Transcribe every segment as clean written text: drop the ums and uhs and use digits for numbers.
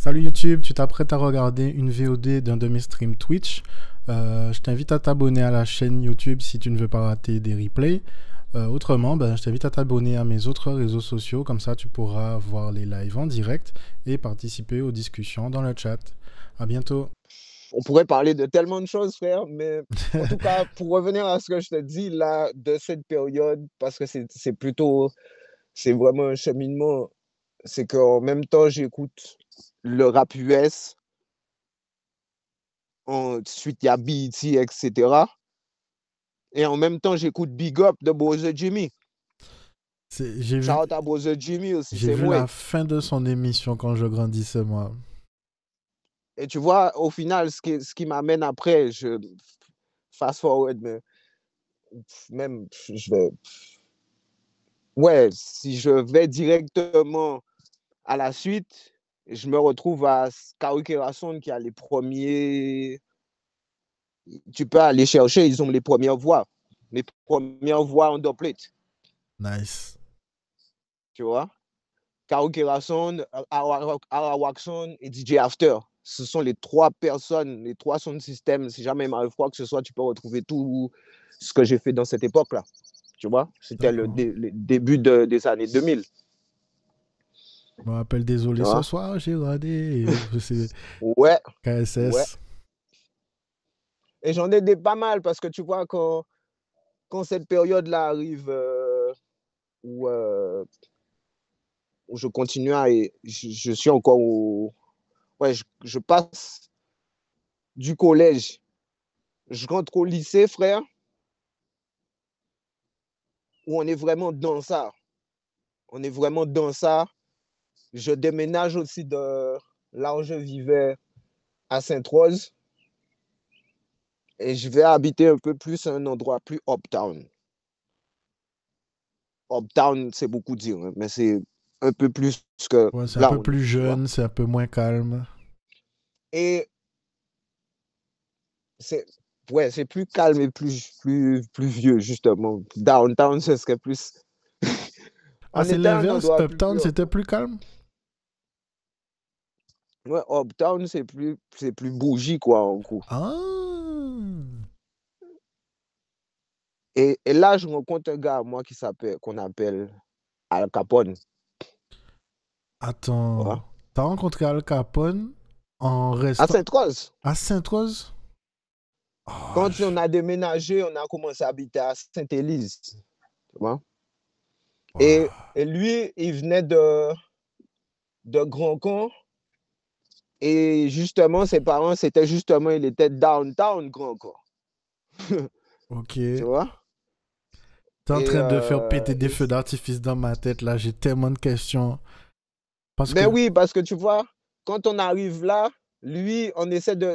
Salut YouTube, tu t'apprêtes à regarder une VOD d'un de mes streams Twitch. Je t'invite à t'abonner à la chaîne YouTube si tu ne veux pas rater des replays. Autrement, je t'invite à t'abonner à mes autres réseaux sociaux, comme ça tu pourras voir les lives en direct et participer aux discussions dans le chat. À bientôt. On pourrait parler de tellement de choses, frère, mais en tout cas, pour revenir à ce que je te dis là, de cette période, parce que c'est vraiment un cheminement, c'est qu'en même temps, j'écoute le rap US, ensuite il y a BET, etc. Et en même temps, j'écoute Big Up de Brother Jimmy. J'ai vu, Shout out à Brother Jimmy aussi, j'ai c'est vu moi. la fin de son émission quand je grandissais, moi. Et tu vois, au final, ce qui m'amène après, je fast forward, mais même, je vais. Ouais, si je vais directement à la suite, je me retrouve à Karaoke qui a les premiers. Tu peux aller chercher, ils ont les premières voix. Les premières voix en doublet, Nice. tu vois. Karaoke Ara Waxon et DJ After. Ce sont les trois personnes, les trois sound systems. Si jamais il m'arrive quoi que ce soit, tu peux retrouver tout ce que j'ai fait dans cette époque-là. Tu vois, c'était le début des années 2000. Je me rappelle, désolé, Tu ce vois? soir j'ai radé. C'est Ouais, ouais. KSS. Et j'en ai des pas mal parce que tu vois, quand cette période-là arrive où, euh, où je continue à. Je suis encore au. Ouais, je passe du collège. Je rentre au lycée, frère, où on est vraiment dans ça. On est vraiment dans ça. Je déménage aussi de là où je vivais à Sainte-Rose et je vais habiter un peu plus à un endroit plus uptown. Uptown, c'est beaucoup dire, hein, mais c'est un peu plus que Ouais, c'est un là peu on est, plus tu vois. jeune, c'est un peu moins calme. Et c'est ouais, c'est plus calme et plus vieux, justement. Downtown, ce serait plus. Ah, On c'est était à un l'inverse. endroit plus Uptown, vieux. c'était plus calme. Ouais, Uptown, c'est plus bougie, quoi, en gros. Ah. Et là, je rencontre un gars, moi, qu'on appelle Al Capone. Attends. Ouais. T'as rencontré Al Capone en À restant Sainte-Rose. à Sainte-Rose? Oh, Quand on a déménagé, on a commencé à habiter à Sainte-Élise. Tu vois? Et lui, il venait de Grand Camp. Et justement, ses parents, il était downtown Grand Camp. ok. Tu vois? T'es en Et, train de faire péter des feux d'artifice dans ma tête là. J'ai tellement de questions. Parce que. ben oui, parce que tu vois, quand on arrive là, lui,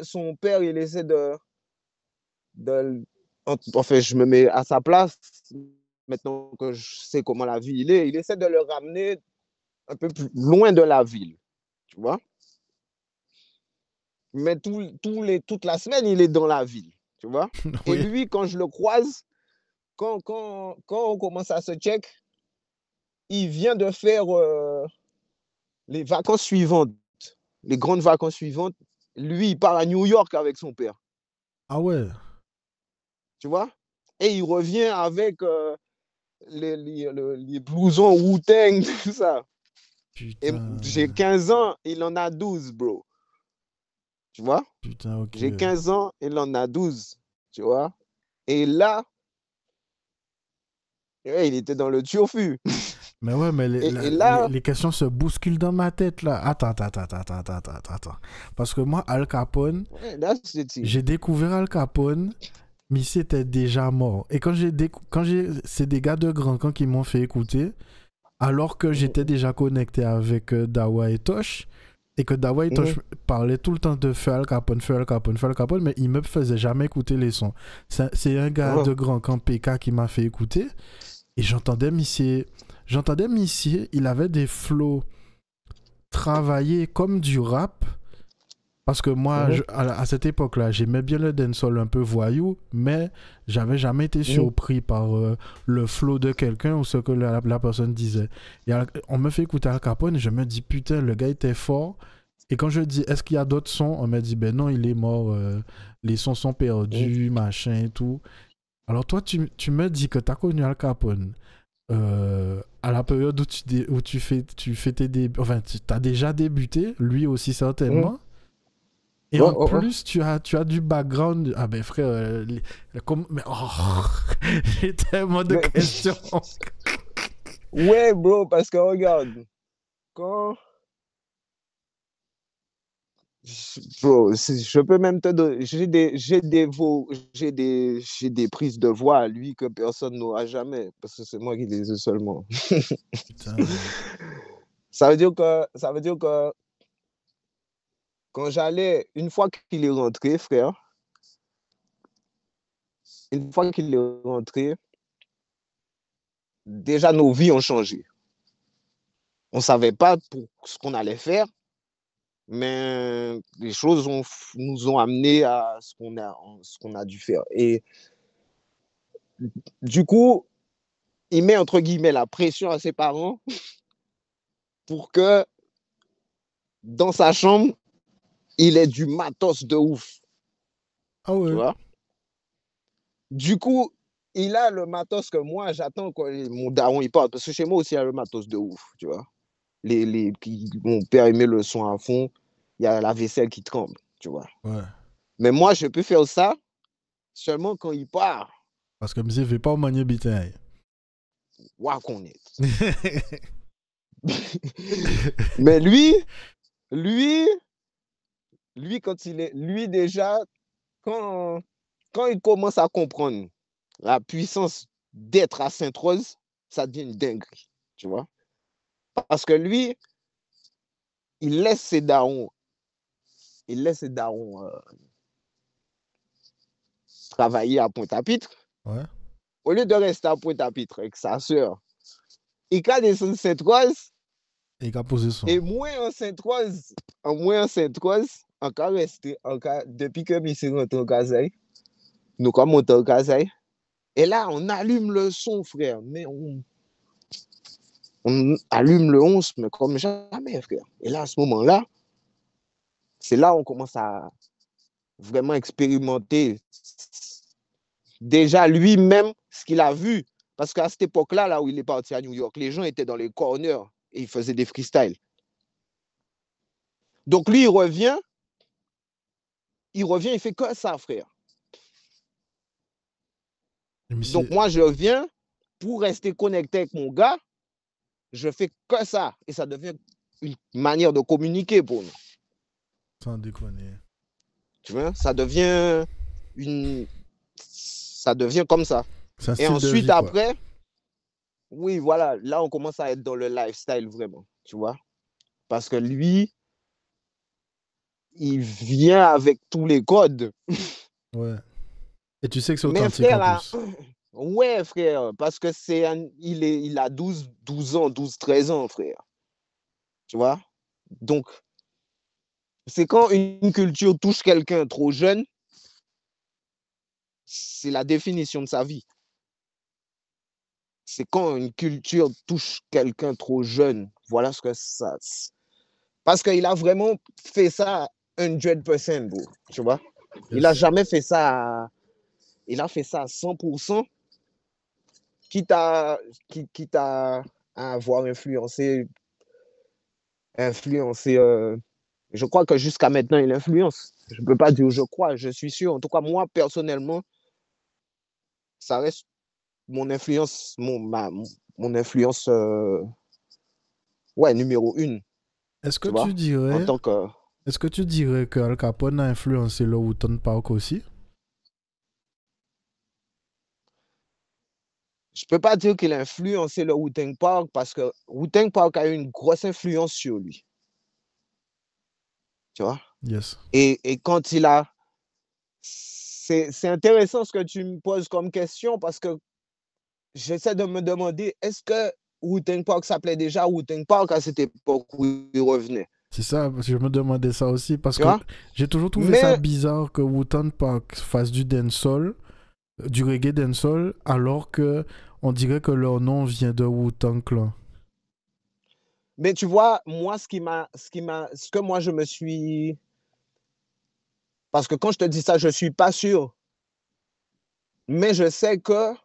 son père, il essaie de enfin, je me mets à sa place, maintenant que je sais comment la vie il essaie de le ramener un peu plus loin de la ville, tu vois. Mais toute la semaine, il est dans la ville, tu vois. Et oui. lui, quand je le croise, quand on commence à se check, il vient de faire les vacances suivantes, les grandes vacances suivantes. Lui, il part à New York avec son père, Ah ouais. tu vois. Et il revient avec les blousons Wu-Tang, tout ça. Et j'ai Putain. 15 ans, il en a 12, bro. Tu vois? Putain, ok. J'ai 15 ans, il en a 12. Tu vois? Et là, ouais, il était dans le turfu. Mais ouais, mais Et là, les questions se bousculent dans ma tête là. Attends. Parce que moi, Al Capone, ouais, that's the thing. j'ai découvert Al Capone. Missy était déjà mort. Et c'est des gars de Grand Camp qui m'ont fait écouter, alors que j'étais déjà connecté avec Dawa et Tosh, et que Dawa et Tosh parlaient tout le temps de Feu Al Capone, Feu Al Capone, Feu Al Capone, mais ils me faisaient jamais écouter les sons. C'est un gars de Grand Camp PK qui m'a fait écouter, et j'entendais Missy, il avait des flows travaillés comme du rap, parce que moi, à cette époque-là, j'aimais bien le dancehall un peu voyou, mais j'avais jamais été surpris par le flow de quelqu'un ou ce que la personne disait. Et on me fait écouter Al Capone et je me dis, putain, le gars était fort. Et quand je dis est-ce qu'il y a d'autres sons, on m'a dit ben non, il est mort, les sons sont perdus, machin et tout. Alors toi, tu me dis que tu as connu Al Capone à la période où tu fais tes débuts, enfin tu as déjà débuté, lui aussi Mhm. certainement. Et Ouais, en ouais, ouais. plus, tu as du background. Ah ben frère, mais oh, j'ai tellement de Mais, questions. ouais, bro, parce que regarde, quand. Bro, je peux même te donner. J'ai des prises de voix à lui que personne n'aura jamais, parce que c'est moi qui les ai seulement. Putain. Ça veut dire que quand j'allais, une fois qu'il est rentré, frère, une fois qu'il est rentré, déjà nos vies ont changé. On savait pas pour ce qu'on allait faire, mais les choses nous ont amené à ce qu'on a dû faire. Et du coup, il met entre guillemets la pression à ses parents pour que dans sa chambre, il ait du matos de ouf. Ah Tu ouais. vois? Du coup, il a le matos que moi, j'attends quand mon daron il parle. Parce que chez moi aussi, il y a le matos de ouf. Tu vois? Mon père il met le son à fond. Il y a la vaisselle qui tremble. Tu vois? Ouais. Mais moi, je peux faire ça seulement quand il part. Parce que je ne vais pas au manier bitin. Ouah, qu'on est. Mais lui, quand il est. Lui, déjà, quand, quand il commence à comprendre la puissance d'être à Sainte-Rose, ça devient une dinguerie, tu vois. Parce que lui, il laisse ses darons, travailler à Pointe-à-Pitre. Ouais. Au lieu de rester à Pointe-à-Pitre avec sa soeur, il a descendu Sainte-Rose Et il a posé son. et moins en Sainte-Rose, en cas resté, depuis que je suis rentré en Kazaï, nous sommes montés en Kazaï. Et là, on allume le son, frère, mais on allume le 11, mais comme jamais, frère. Et là, à ce moment-là, c'est là où on commence à vraiment expérimenter déjà lui-même ce qu'il a vu. Parce qu'à cette époque-là, là où il est parti à New York, les gens étaient dans les corners et ils faisaient des freestyles. Donc lui, il fait que ça, frère. Donc moi, je viens pour rester connecté avec mon gars, je fais que ça. Et ça devient une manière de communiquer pour nous. Sans déconner. Tu vois, ça devient comme ça. C'est un Et style de ensuite, vie, quoi. après, oui, voilà, là, on commence à être dans le lifestyle vraiment, tu vois. Parce que lui, il vient avec tous les codes. Ouais. Et tu sais que c'est Mais authentique en frère, plus. ouais, frère, parce que il a 12 ans, 13 ans, frère. Tu vois? Donc, c'est quand une culture touche quelqu'un trop jeune, c'est la définition de sa vie. C'est quand une culture touche quelqu'un trop jeune. Voilà ce que ça. Parce qu'il a vraiment fait ça 100%, bro. Tu vois? Il a Yes. jamais fait ça. Il a fait ça à 100%, quitte à, quitte à avoir influencé. Je crois que jusqu'à maintenant, il influence. Je ne peux pas dire je crois, je suis sûr. En tout cas, moi, personnellement, ça reste mon influence, mon influence, ouais, numéro une, Est-ce que tu tu vois, en dirais, tant que. est-ce que tu dirais que Al Capone a influencé le Houghton Park aussi? Je peux pas dire qu'il a influencé le Wu-Tang Park parce que Wu-Tang Park a eu une grosse influence sur lui, tu vois. Yes. Et quand il a. C'est intéressant ce que tu me poses comme question parce que j'essaie de me demander est-ce que Wu-Tang Park s'appelait déjà Wu-Tang Park à cette époque où il revenait, C'est ça, je me demandais ça aussi parce tu que vois. j'ai toujours trouvé ça Mais bizarre que Houghton Park fasse du dancehall, du reggae dancehall, alors que on dirait que leur nom vient de Wu-Tang Clan. Mais tu vois, moi, ce que moi je me suis. Parce que quand je te dis ça, je ne suis pas sûr. Mais je sais que,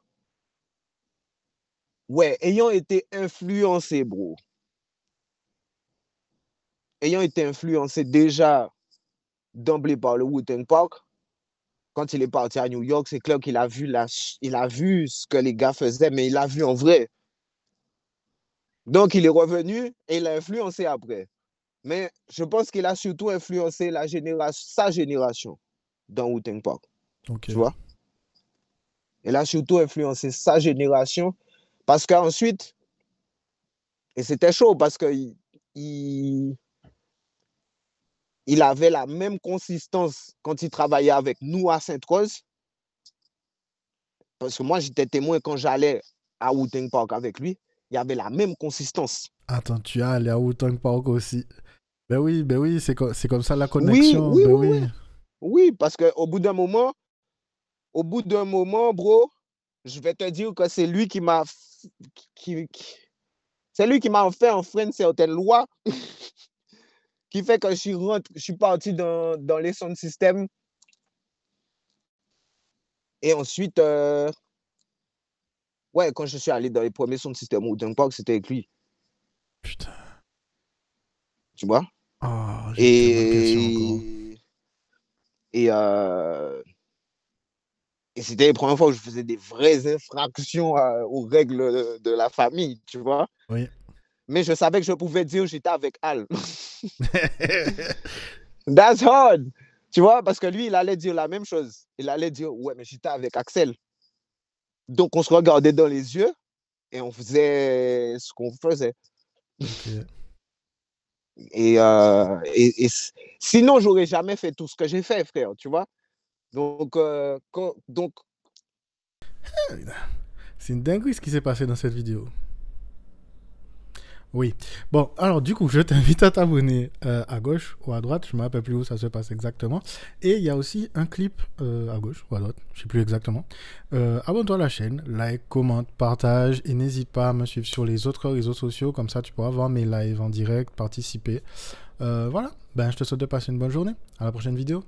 ouais, ayant été influencé, bro, ayant été influencé déjà d'emblée par le Wu-Tang Park, quand il est parti à New York, c'est clair qu'il a vu il a vu ce que les gars faisaient, mais il l'a vu en vrai. Donc, il est revenu et il a influencé après. Mais je pense qu'il a surtout influencé sa génération dans Wu-Tang Park. Ok. Tu vois? Il a surtout influencé sa génération parce qu'ensuite, et c'était chaud parce qu'il il, il avait la même consistance quand il travaillait avec nous à Sainte-Rose. Parce que moi, j'étais témoin quand j'allais à Wu-Tang Park avec lui. Il y avait la même consistance. Attends, tu as allé à Wu-Tang Park aussi. Ben oui, c'est comme ça la Oui, connexion. oui, Ben oui, oui. oui. Oui, parce qu'au au bout d'un moment, bro, je vais te dire que c'est lui qui m'a c'est lui qui m'a fait enfreindre certaines lois qui fait que je suis parti dans les sound systems et ensuite ouais, quand je suis allé dans les premiers sound systems ou d'un park, c'était avec lui, Putain. tu vois? Oh, j'ai tellement de questions encore. Et et euh, et c'était les premières fois où je faisais des vraies infractions aux règles de la famille, tu vois? Oui. Mais je savais que je pouvais dire que j'étais avec Al. That's hard. Tu vois, parce que lui, il allait dire la même chose. Il allait dire, ouais, mais j'étais avec Axel. Donc, on se regardait dans les yeux et on faisait ce qu'on faisait. Ok. Et sinon, j'aurais jamais fait tout ce que j'ai fait, frère, tu vois. Donc, donc, C'est une dinguerie ce qui s'est passé dans cette vidéo. Oui. Bon, alors du coup, je t'invite à t'abonner à gauche ou à droite. Je ne me rappelle plus où ça se passe exactement. Et il y a aussi un clip à gauche ou à droite. Je ne sais plus exactement. Abonne-toi à la chaîne, like, commente, partage. Et n'hésite pas à me suivre sur les autres réseaux sociaux. Comme ça, tu pourras voir mes lives en direct, participer. Voilà. Ben, je te souhaite de passer une bonne journée. À la prochaine vidéo.